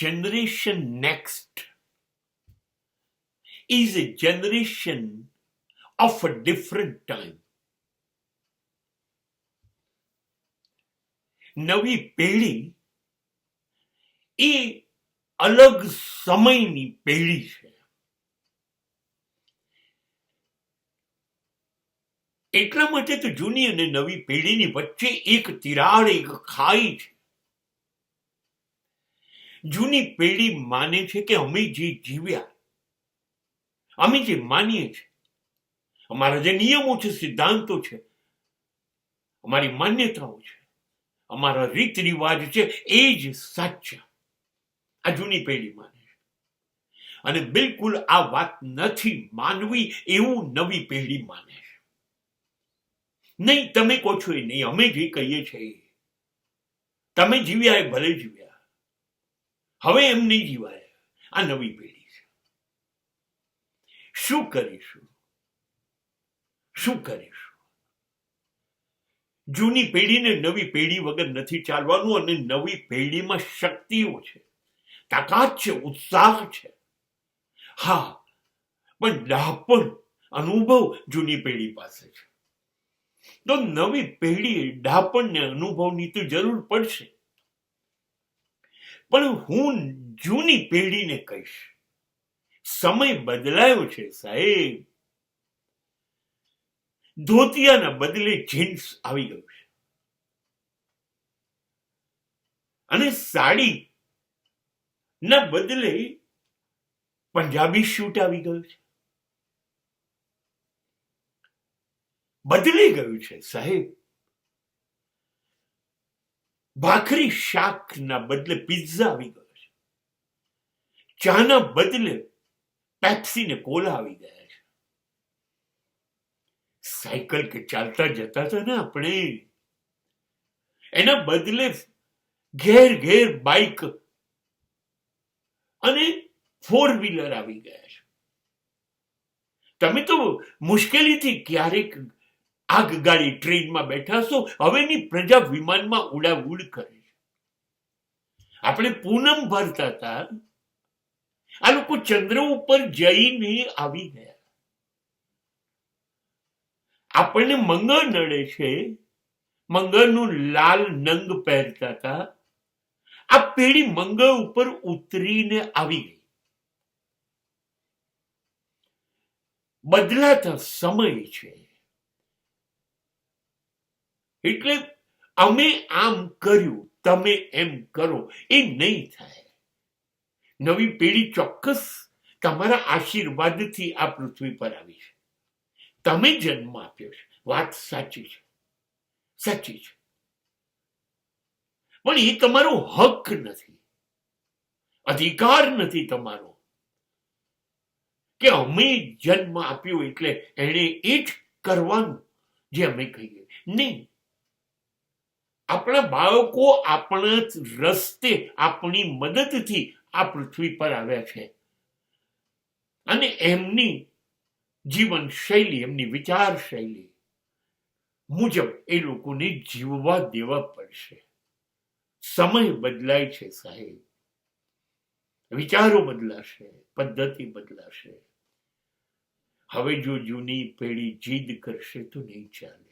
generation next is a generation of a different time. નવી પેઢી એ અલગ સમયની પેઢી છે. એટલા માટે તો જૂની અને નવી પેઢીની વચ્ચે એક તિરાડ, એક ખાઈ છે. જૂની પેઢી માને છે કે અમે જે જીવ્યા, અમે જે માનીએ છીએ, અમારા જે નિયમો છે, સિદ્ધાંતો છે, અમારી માન્યતાઓ છે, અમારા રીત રિવાજ છે, એ જ સાચા. આ જૂની પેઢી માને છે. અને બિલકુલ આ વાત નથી માનવી એવું નવી પેઢી માને છે. નહીં, તમે કહો છો એ નહીં, અમે જે કહીએ છીએ, તમે જીવ્યા એ ભલે જીવ્યા, હવે એમ નહીં જીવાય. આ નવી પેઢી છે. શું કરીશું? શું કરીશું? જૂની પેઢીને નવી પેઢી વગર નથી ચાલવાનું. અને નવી પેઢીમાં શક્તિઓ છે, તાકાત છે, ઉત્સાહ છે. હા, પણ ડાપણ, અનુભવ જૂની પેઢી પાસે છે. તો નવી પેઢી ડાપણ ને અનુભવની તો જરૂર પડશે. પણ હું જૂની પેઢીને કહીશ, સમય બદલાયો છે સાહેબ. ધોતિયાના બદલે જીન્સ આવી ગયું છે, અને સાડી ના બદલે પંજાબી શૂટ આવી ગયું છે. બદલી ગયું છે સાહેબ. ભાખરી શાક ના બદલે પિઝા આવી ગયો છે. ચાના બદલે પેપ્સી ને કોલા આવી ગયા છે. સાયકલ કે ચાલતા જતા હતા ને આપણે, એના બદલે ઘેર ઘેર બાઇક અને 4-વ્હીલર આવી ગયા છે. તમે તો મુશ્કેલીથી ક્યારેક આગગાડી ટ્રેનમાં બેઠા છો, હવેની પ્રજા વિમાનમાં ઉડાઉડ કરે છે. આપણે પૂનમ ભરતા હતા, આ લોકો ચંદ્ર ઉપર જઈને આવી ગયા. આપણને મંગળ નડે છે, મંગળનું લાલ નંગ પહેરતા હતા. આ પેઢી મંગળ ઉપર ઉતરીને આવી ગઈ. બદલાતા સમય છે. એટલે અમે આમ કર્યું, તમે એમ કરો, એ નહીં થાય. નવી પેઢી ચોક્કસ તમારા આશીર્વાદથી આ પૃથ્વી પર આવી છે. તમે જન્મ આપ્યો છે, વાત સાચી છે, સાચી છે. પણ એ તમારો હક નથી, અધિકાર નથી તમારો કે અમે જન્મ આપ્યો એટલે એને એ જ કરવાનું જે અમે કહીએ. નહીં, આપણા બાળકો આપણા રસ્તે આપણી મદદથી આ પૃથ્વી પર આવ્યા છે, અને એમની જીવન શૈલી, એમની વિચાર શૈલી મુજબ એ લોકોને જીવવા દેવા પડશે. સમય બદલાય છે સાહેબ, વિચારો બદલાશે, પદ્ધતિ બદલાશે. હવે જો જૂની પેઢી જીદ કરશે તો નહીં ચાલે.